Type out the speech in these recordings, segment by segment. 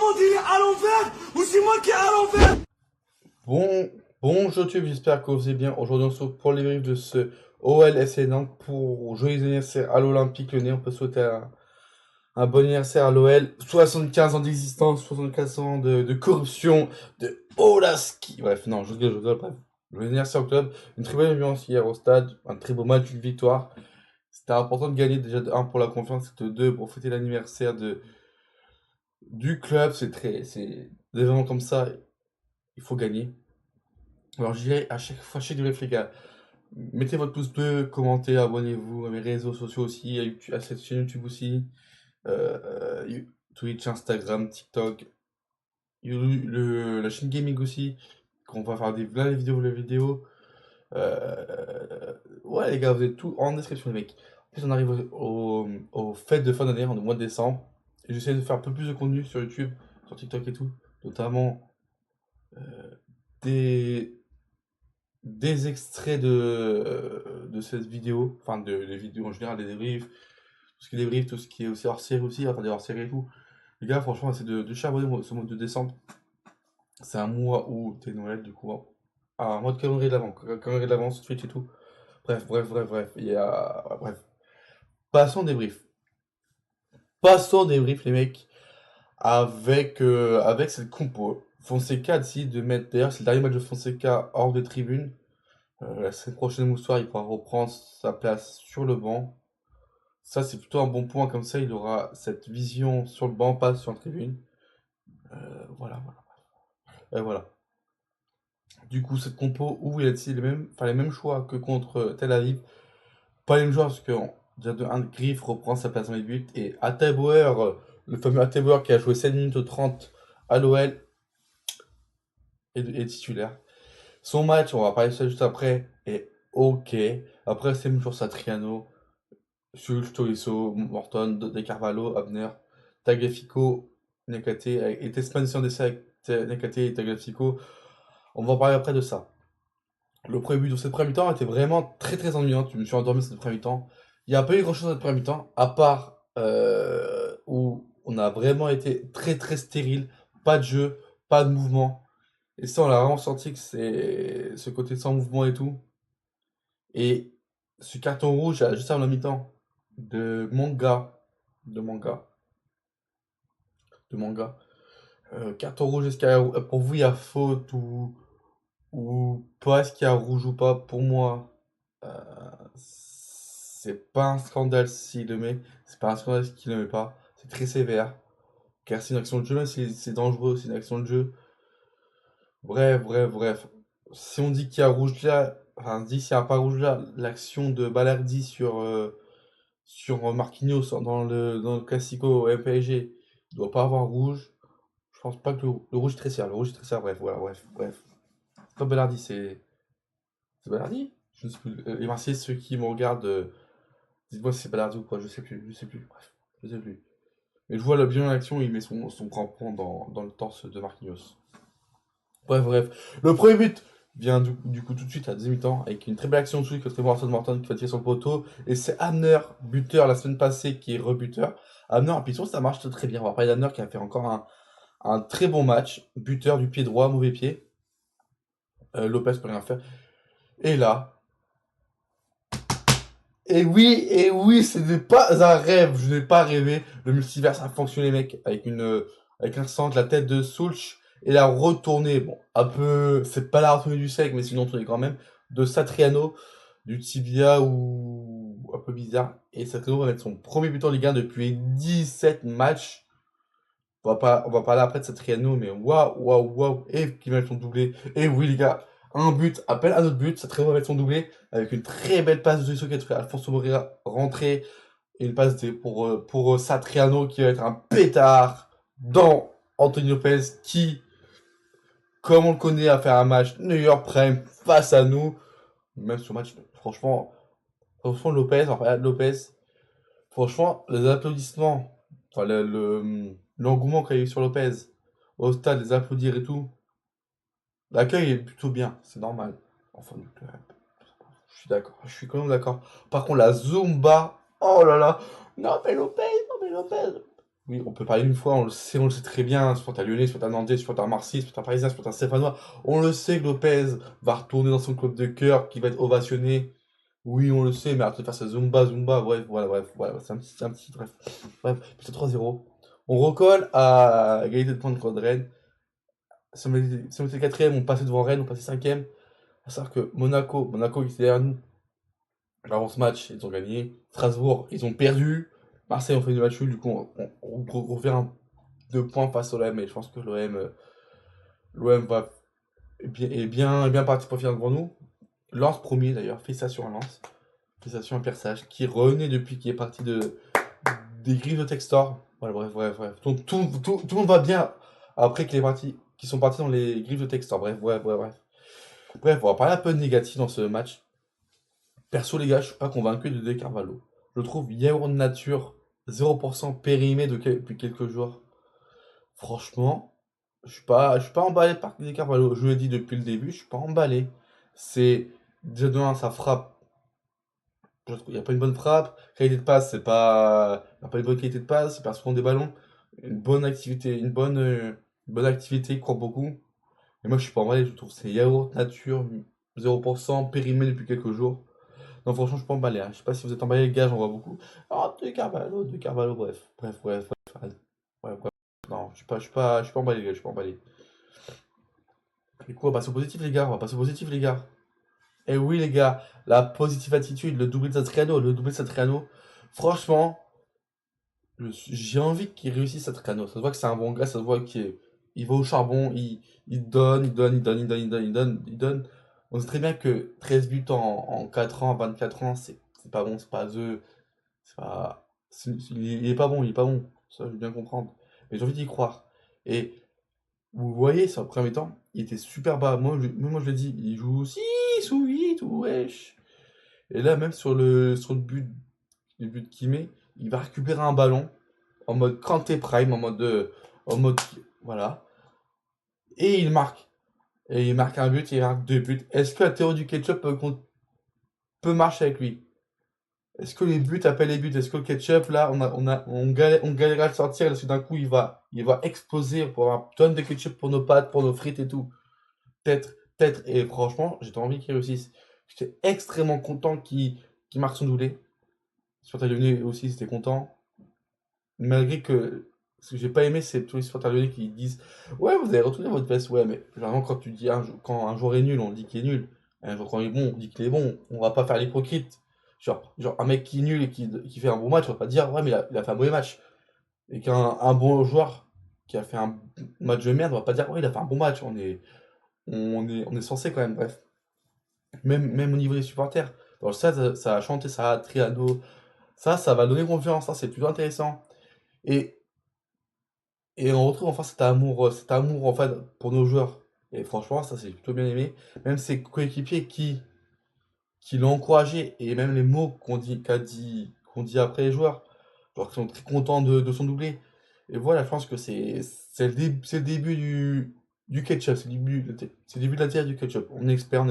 monde il est à l'envers ou c'est moi qui est à l'envers? Bon YouTube, j'espère que vous allez bien. Aujourd'hui, on se retrouve pour les briefs de ce OL FC Nantes pour joyeux anniversaire à l'Olympique Lyonnais. On peut souhaiter un bon anniversaire à l'OL. 75 ans d'existence, 75 ans de corruption, de Olaski. Bref, non, je rigole, bref. Joyeux anniversaire au club. Une très belle ambiance hier au stade. Un très beau match, une victoire. C'était important de gagner déjà de 1 pour la confiance et de 2 pour fêter l'anniversaire du club. C'est des événements comme ça, il faut gagner. Alors, je dirais à chaque brief, les gars, mettez votre pouce bleu, commentez, abonnez-vous à mes réseaux sociaux aussi, à cette chaîne YouTube aussi, Twitch, Instagram, TikTok, la chaîne gaming aussi, qu'on va faire là, les vidéos. Ouais, les gars, vous êtes tout en description, les mecs. En plus, on arrive aux fêtes de fin d'année, en mois de décembre. Et j'essaie de faire un peu plus de contenu sur YouTube, sur TikTok et tout, notamment des des extraits de cette vidéo, enfin des vidéos en général, des débriefs, tout ce qui est débrief, tout ce qui est aussi hors série aussi, enfin des hors série et tout. Les gars, franchement, c'est de charbonner ce mois de décembre. C'est un mois où t'es Noël, du coup, hein. Ah, un mois de calendrier de l'avance, Twitch et tout. Bref. Il y a. Bref. Passons au débrief. Passons au débrief, les mecs, avec cette compo. Fonseca décide de mettre. D'ailleurs, c'est le dernier match de Fonseca hors de tribune. La semaine prochaine, Moustoir, il pourra reprendre sa place sur le banc. Ça, c'est plutôt un bon point. Comme ça, il aura cette vision sur le banc, pas sur la tribune. Voilà. Et voilà. Du coup, cette compo, où il a décidé les mêmes choix que contre Tel Aviv. Pas les mêmes joueurs, parce que déjà de 1, Griff reprend sa place dans les buts. Et Atebauer, le fameux Atebauer qui a joué 7 minutes 30 à l'OL, est titulaire. Son match, on va parler de ça juste après, est ok. Après, c'est même toujours Satriano. Schultz, Tolisso, Morton, De Carvalho, Abner, Tagliafico, Nekate, et Tesman d'essai avec Nekate et Tagliafico. On va en parler après de ça. Le premier but de cette première mi-temps était vraiment très ennuyant. Je me suis endormi cette première mi-temps. Il n'y a pas eu grand-chose dans cette première mi-temps, à part où on a vraiment été très stérile. Pas de jeu, pas de mouvement. Et ça, on l'a vraiment senti que c'est ce côté sans mouvement et tout. Et ce carton rouge, juste avant la mi-temps, de manga, de manga, de manga. Carton rouge, est-ce qu'il y a, pour vous, il y a faute ou pas? Est-ce qu'il y a rouge ou pas? Pour moi, c'est pas un scandale s'il le met, c'est pas un scandale s'il le met pas. C'est très sévère, car c'est une action de jeu, même si c'est dangereux, c'est une action de jeu. Bref. Si on dit qu'il y a rouge là, enfin, on dit s'il n'y a pas rouge là, l'action de Balerdi sur Marquinhos dans le Classico PSG, il doit pas avoir rouge. Je pense pas que le rouge est très serre. Le rouge est très serre, bref. C'est pas Balerdi, c'est Balerdi? Je ne sais plus. Les Marseillais, ceux qui me regardent, dites-moi si c'est Balerdi ou quoi, je sais plus, bref, je sais plus. Mais je vois bien l'action, il met son crampon dans le torse de Marquinhos. Bref. Le premier but vient du coup tout de suite à 18 ans avec une très belle action de suite contre Morton qui va tirer sur le poteau. Et c'est Abner, buteur la semaine passée, qui est rebuteur. Abner, et puis surtout, ça marche très bien. On va parler d'Abner qui a fait encore un très bon match. Buteur du pied droit, mauvais pied. Lopez peut rien faire. Et là. Et oui, ce n'est pas un rêve. Je n'ai pas rêvé. Le multiverse a fonctionné, mec. Avec un centre, la tête de Soulch. Et la retournée. Bon, un peu. C'est pas la retournée du sec, mais c'est une retournée quand même. De Satriano. Du tibia ou. Un peu bizarre. Et Satriano va mettre son premier but en Ligue 1 depuis 17 matchs. On va parler après de Satriano, mais waouh. Et qui met son doublé. Et oui, les gars. Un but, appelle un autre but, Satriano va mettre son doublé avec une très belle passe de Tolisso qui a fait Alfonso Moreira rentrer et une passe pour Satriano qui va être un pétard dans Anthony Lopez qui, comme on le connaît, a fait un match New York Prime face à nous. Même ce match, franchement Lopez, franchement, les applaudissements, enfin l'engouement qu'il y a eu sur Lopez au stade, les applaudir et tout, l'accueil est plutôt bien, c'est normal. Enfin, je suis d'accord, je suis quand même d'accord. Par contre, la Zumba, oh là là, non mais Lopez. Oui, on peut parler une fois, on le sait très bien, supporter lyonnais, supporter nantais, supporter marseillais, supporter parisien, supporter stéphanois. On le sait que Lopez va retourner dans son club de cœur, qui va être ovationné. Oui, on le sait, mais arrêtez de faire sa Zumba, bref, voilà, bref, voilà, bref. Bref, puis c'est 3-0. On recolle à égalité de points contre Rennes. Si on était quatrième, on passait devant Rennes, on passait cinquième. À savoir que Monaco qui était derrière nous, avant ce match, ils ont gagné. Strasbourg, ils ont perdu. Marseille, on fait une match nul, du coup, on refait un 2 points face au l'OM, et je pense que l'OM est bien parti pour finir devant nous. Lens premier d'ailleurs, félicitations à Lens. Félicitations à Pierre Sage, qui renaît depuis qu'il est parti des griffes de Textor. Voilà, bref. Tout le monde va bien après qu'ils sont partis dans les griffes de Textor. Bref. Bref, on va parler un peu de négatif dans ce match. Perso, les gars, je suis pas convaincu de De Carvalho. Je le trouve yaourt nature, 0% périmé depuis quelques jours. Franchement, je suis pas emballé par De Carvalho. Je l'ai dit depuis le début, je suis pas emballé. C'est déjà de un, ça frappe. Je trouve il n'y a pas une bonne frappe. Qualité de passe, c'est pas. Il n'y a pas une bonne qualité de passe, il perd souvent des ballons. Une bonne activité, il court beaucoup. Et moi, je suis pas emballé, je trouve que c'est yaourt nature, 0% périmé depuis quelques jours. Non, franchement, je suis pas emballé, hein. Je sais pas si vous êtes emballé, les gars, j'en vois beaucoup. Oh, De Carvalho, bref. Allez. Bref. Non, je suis pas emballé, les gars, je suis pas emballé. Du coup, on va passer au positif, les gars, on va passer au positif, les gars. Et oui, les gars, la positive attitude, le doublé de Satriano. Franchement, j'ai envie qu'il réussisse Satriano. Ça se voit que c'est un bon gars, ça se voit qu'il va au charbon, il donne. On sait très bien que 13 buts en 4 ans, 24 ans, c'est pas bon, c'est pas The. C'est pas. Il est pas bon, il est pas bon. Ça, je veux bien comprendre. Mais j'ai envie d'y croire. Et vous voyez, sur le premier temps, il était super bas. Moi, je le dis, il joue 6 ou 8 ou wesh. Et là, même sur le but qu'il met, il va récupérer un ballon en mode Kanté Prime, en mode, voilà. Et il marque. Et il marque un but, il marque 2 buts. Est-ce que la théorie du ketchup peut marcher avec lui? Est-ce que les buts appellent les buts? Est-ce que le ketchup, là, on galère à le sortir, et là, d'un coup, il va exploser pour avoir une tonne de ketchup pour nos pâtes, pour nos frites et tout? Peut-être. Et franchement, j'étais envie qu'il réussisse. J'étais extrêmement content qu'il marque son doublé. Sur Lyonnais aussi, c'était content. Malgré que ce que j'ai pas aimé, c'est tous les supporters lyonnais qui disent ouais, vous avez retrouvé votre veste. Ouais, mais vraiment, quand tu dis quand un joueur est nul, on dit qu'il est nul. Un joueur, quand il est bon, on dit qu'il est bon. On va pas faire l'hypocrite. Genre, un mec qui est nul et qui fait un bon match, on va pas dire ouais, mais il a fait un mauvais match. Et qu'un bon joueur qui a fait un match de merde, on va pas dire ouais, il a fait un bon match. On est censé quand même, bref. Même au niveau des supporters. Dans le stade, ça a chanté, ça a triado. Ça va donner confiance, ça, c'est plutôt intéressant. Et, et on retrouve enfin cet amour en fait pour nos joueurs. Et franchement, ça c'est plutôt bien aimé. Même ses coéquipiers qui l'ont encouragé et même les mots qu'on dit après les joueurs, genre qui sont très contents de son doublé. Et voilà, je pense que c'est le début du ketchup, c'est le début de la tière du ketchup. On espère.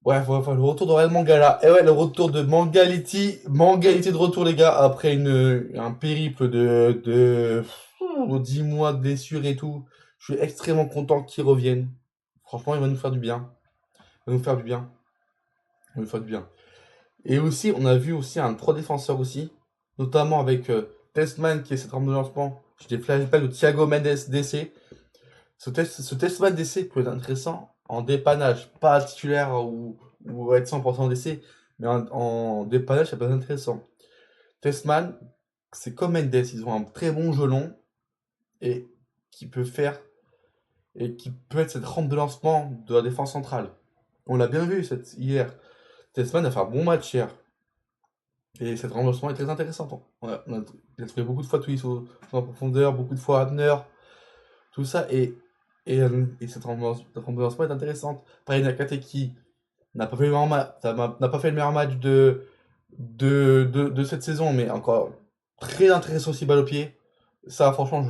Bref. Le retour de Real Mangala. Et ouais, le retour de Mangaliti. Mangaliti de retour, les gars, après un périple de 10 mois de blessure et tout. Je suis extrêmement content qu'il revienne. Franchement, il va nous faire du bien. Il va nous faire du bien. Il va nous faire du bien. Et aussi, on a vu aussi un 3 défenseurs aussi, notamment avec Testman qui est cette arme de lancement. J'ai des flashbacks de Thiago Mendes DC. Ce Testman DC peut être intéressant en dépannage, pas titulaire ou être 100% DC, mais en dépannage, ça peut être intéressant. Testman, c'est comme Mendes, ils ont un très bon gelon et qui peut faire et qui peut être cette rampe de lancement de la défense centrale. On l'a bien vu hier. Testman a fait un bon match hier. Et cette rampe de lancement est très intéressante. Il a trouvé beaucoup de fois Tolisso en profondeur, beaucoup de fois Abner, tout ça. Et cette rampe de lancement est intéressante. Pareil, Nakate qui n'a pas fait le meilleur n'a pas fait le meilleur match de cette saison, mais encore très intéressant aussi balle au pied. Ça, franchement,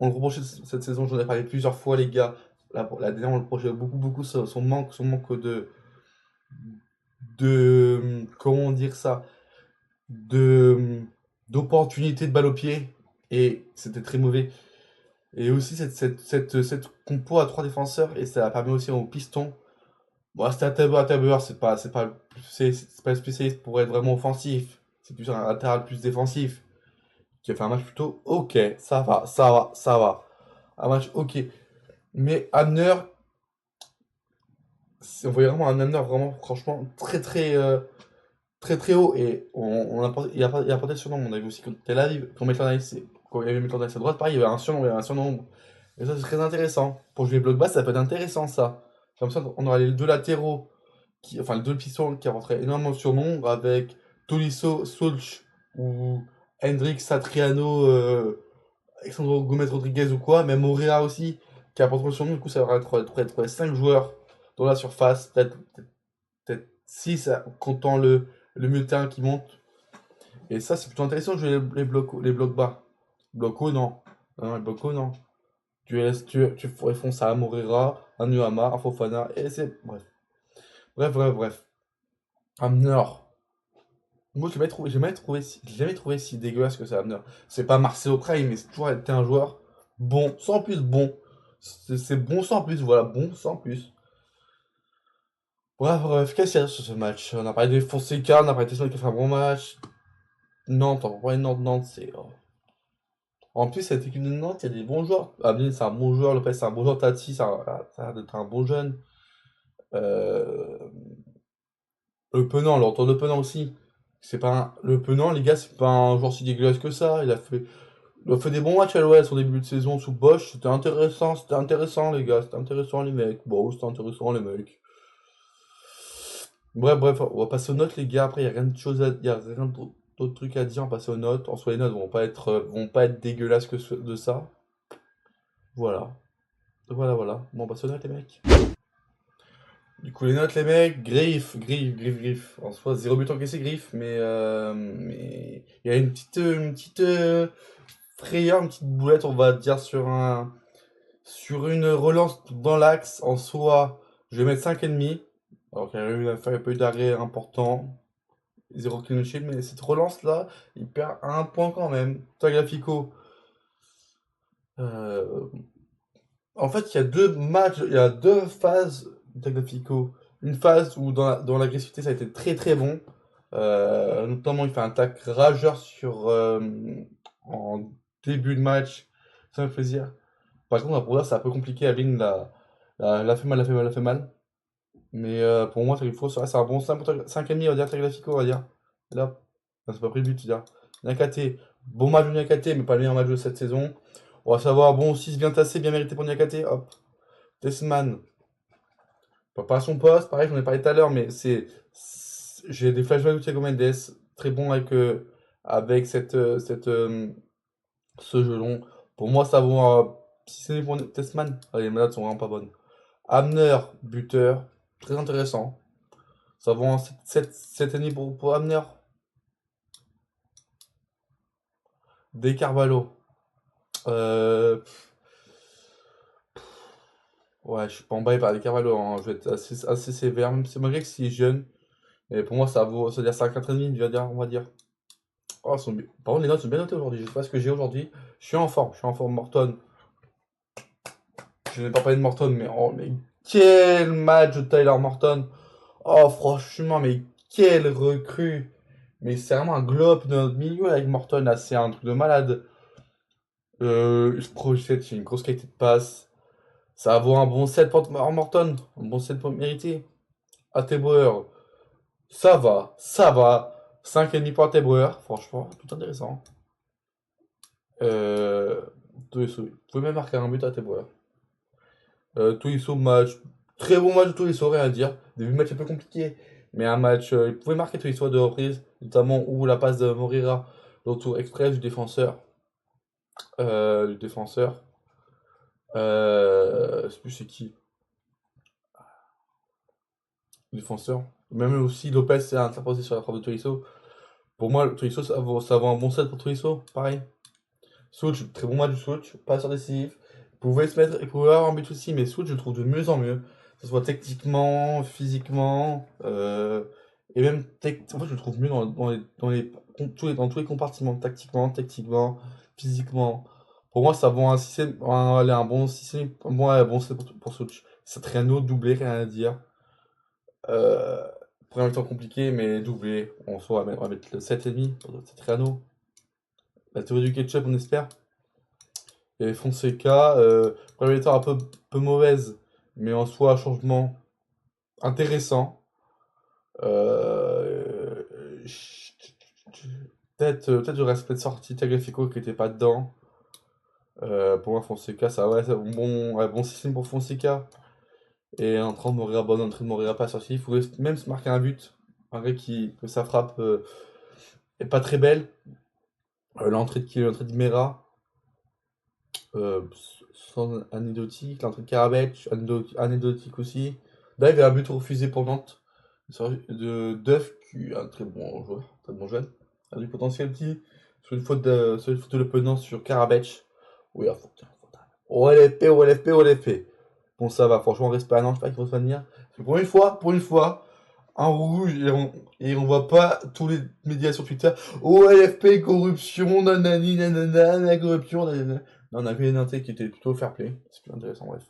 on le reprochait cette saison, j'en ai parlé plusieurs fois, les gars. La dernière, on le reprochait beaucoup son manque de comment dire ça? de d'opportunités de balle au pied et c'était très mauvais. Et aussi cette compo à 3 défenseurs et ça permet aussi au piston. Bon, c'était un tabeur, c'est pas le spécialiste pour être vraiment offensif. C'est plus un latéral plus défensif qui a fait un match plutôt ok, ça va. Un match ok. Mais Hamner, on voyait vraiment un Hamner vraiment franchement très haut et il a porté le surnom. On a vu aussi quand Tel Aviv, quand il y avait Maitland Nice à droite, pareil, il y avait un surnom. Et ça c'est très intéressant. Pour jouer bloc bas, ça peut être intéressant ça. Comme ça, on aura les deux latéraux, enfin les deux pistons qui rentraient énormément de surnoms avec Tolisso, Sulch ou Hendrik Satriano, Alexandro Gomez Rodriguez ou quoi, même Moreira aussi, qui apporte le surnom. Du coup, ça va être 5 joueurs dans la surface, peut-être 6 comptant le milieu de terrain qui monte. Et ça, c'est plutôt intéressant de jouer les blocs bas. Blocs hauts, non. Non, les blocs hauts, non. Tu fonces à Moreira, à Nuama, à Fofana, et c'est. Bref. Bref. Hamner. Moi, j'ai jamais trouvé si dégueulasse que ça, Hamner. C'est pas Marcelo Prime, mais c'est toujours été un joueur bon, sans plus bon. C'est bon sans plus, voilà, bon sans plus. Bref, qu'est-ce qu'il y a sur ce match? On a parlé de Fonseca, on a parlé de Tesson qui a fait un bon match. Nantes, on va parler de Nantes, c'est. En plus, cette équipe de Nantes, il y a des bons joueurs. Ablin, c'est un bon joueur, Lopez, c'est un bon joueur, Tati, ça a l'air d'être un bon jeune. Euh, Le Penant, le retour de Penant aussi. Le Penant, les gars, c'est pas un joueur si dégueulasse que ça. Il a fait des bons matchs à l'OL son début de saison sous Bosch. C'était intéressant, les gars. C'était intéressant, les mecs. Bon, c'était intéressant, les mecs. Bref, on va passer aux notes, les gars. Après, il n'y a rien de chose y a rien d'autre truc à dire. On va passer aux notes. En soi, les notes vont pas être dégueulasses de ça. Voilà. Voilà. Bon, on passe aux notes, les mecs. Du coup, les notes, les mecs, Griffe. En soi, 0 but encaissé, Griffe, mais il y a une petite frayeur, une petite boulette, on va dire, sur une relance dans l'axe. En soi, je vais mettre 5,5. Alors qu'il y a eu un peu d'arrêt important, 0 clean sheet, mais cette relance-là, il perd un point quand même. Tagliafico. Euh, En fait, il y a deux phases de Tagliafico. Une phase où dans l'agressivité, ça a été très bon. Notamment, il fait un tac rageur en début de match. Ça me fait plaisir. Par contre, pour là, c'est un peu compliqué. Aline l'a fait mal. Mais pour moi, Tagliafico, c'est un bon 5,5, on va dire, Tagliafico, on va dire. Et là, c'est pas pris le but, c'est-à-dire. Niakate, bon match de Niakate, mais pas le meilleur match de cette saison. On va savoir, bon, 6 bien tassé, bien mérité pour Niakate, hop. Tessman, pas à son poste, pareil, j'en ai parlé tout à l'heure, mais j'ai des flashbacks de Thiago Mendes, très bon avec ce jeu long. Pour moi, ça vaut si c'est pour Tessman, allez, les malades sont vraiment pas bonnes. Hamner, buteur, très intéressant. Ça vaut un 7,5 pour Hamner. Des Carvalho. Euh, ouais, je suis pas emballé par des Carvalho, hein. Je vais être assez sévère, même si malgré que c'est jeune. Et pour moi, ça veut dire 5,5, on va dire. Oh, par contre, les notes sont bien notées aujourd'hui. Je sais pas ce que j'ai aujourd'hui. Je suis en forme, Morton. Je n'ai pas parlé de Morton, mais quel match de Tyler Morton. Oh, franchement, mais quelle recrue. Mais c'est vraiment un globe de notre milieu avec Morton, là. C'est un truc de malade. Je projette, j'ai une grosse qualité de passe. Ça va avoir un bon 7 pour Morton. Un bon 7 pour mériter. Atebauer, ça va. 5,5 pour Atebauer. Franchement, tout intéressant. Euh, Tolisso. Vous pouvez même marquer un but à Tebouer. Tolisso, match. Très bon match de Tolisso, rien à dire. Début de match un peu compliqué. Mais un match. Il pouvait marquer Tolisso à deux reprises. Notamment où la passe de Morira. Le retour express du défenseur. Du défenseur. Je sais plus c'est qui. Le défenseur. Même aussi Lopez s'est interposé sur la frappe de Tolisso. Pour moi, Tolisso, ça vaut un bon set pour Tolisso. Pareil. Switch, très bon match du Switch, passeur décisif. Il pouvait avoir un but aussi, mais Switch, je le trouve de mieux en mieux. Que ce soit techniquement, physiquement. Et même, en fait, je le trouve mieux dans tous les compartiments, tactiquement, techniquement, physiquement. Pour moi, ça vaut un système, allez, un bon système, ouais, bon, c'est pour Soch. Satriano, doublé, rien à dire. Euh, Premier temps compliqué, mais doublé. En soi, on va mettre le 7,5 pour Satriano. La théorie du ketchup, on espère. Et Fonseca, première temps un peu mauvaise, mais en soi, changement intéressant. Euh, peut-être j'aurais peut-être sorti Tagliafico qui était pas dedans. Pour moi, Fonseca, ça ouais, c'est un bon système pour Fonseca. Et entrant de Moreira, bonne entrée de Moreira pas sorti. Il faut même se marquer un but. Un gars que sa frappe est pas très belle. L'entrée de Mera, euh, sans anecdotique. L'entrée de Karabec, anecdotique aussi. Là, il y avait un but refusé pour Nantes. De Duff, qui est un très bon joueur, très bon jeune. A du potentiel petit. Sur une faute de l'opponent sur Karabec. Oui, à faute. OLFP, OLFP, OLFP. Bon, ça va, franchement, respect à Nantes, je sais pas qu'il faut se venir. Pour une fois, un rouge, et on voit pas tous les médias sur Twitter. OLFP, corruption, nanani, nanana, la corruption, nanana. Non, on a vu les Nantais qui étaient plutôt fair play. C'est plus intéressant, bref.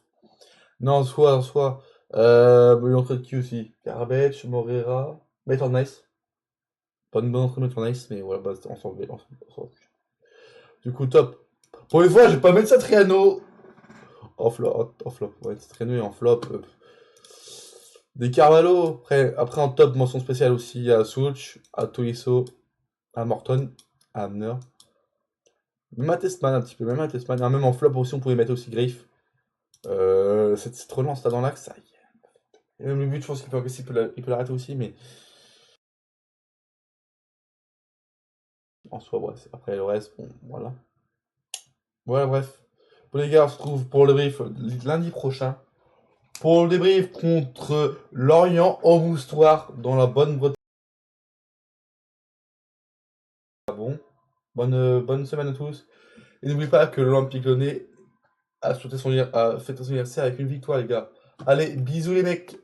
Non, en soi. Bonne entrée de qui aussi? Garbage, Morera, Better Nice. Pas une bonne entrée de Better Nice, mais voilà, bah, on s'en va. Du coup, top. Pour une fois, je vais pas mettre Satriano. En flop, ouais, Satriano est en flop. Des Carvalho, après en top, mention spéciale aussi à Such, à Tolisso, à Morton, à Amner. Même à Testman un petit peu, même à Testman. Même en flop aussi, on pouvait mettre aussi Griff. Cette relance là dans l'axe, ça y est. Et même le but, je pense qu'il peut l'arrêter aussi, mais en soi, ouais, après le reste, bon, voilà. Voilà, bref. Bon, les gars, on se retrouve pour le débrief lundi prochain. Pour le débrief contre Lorient au Moustoir dans la bonne Bretagne. Bon, bonne semaine à tous. Et n'oubliez pas que l'Olympique Lyonnais a fêté son anniversaire avec une victoire, les gars. Allez, bisous les mecs!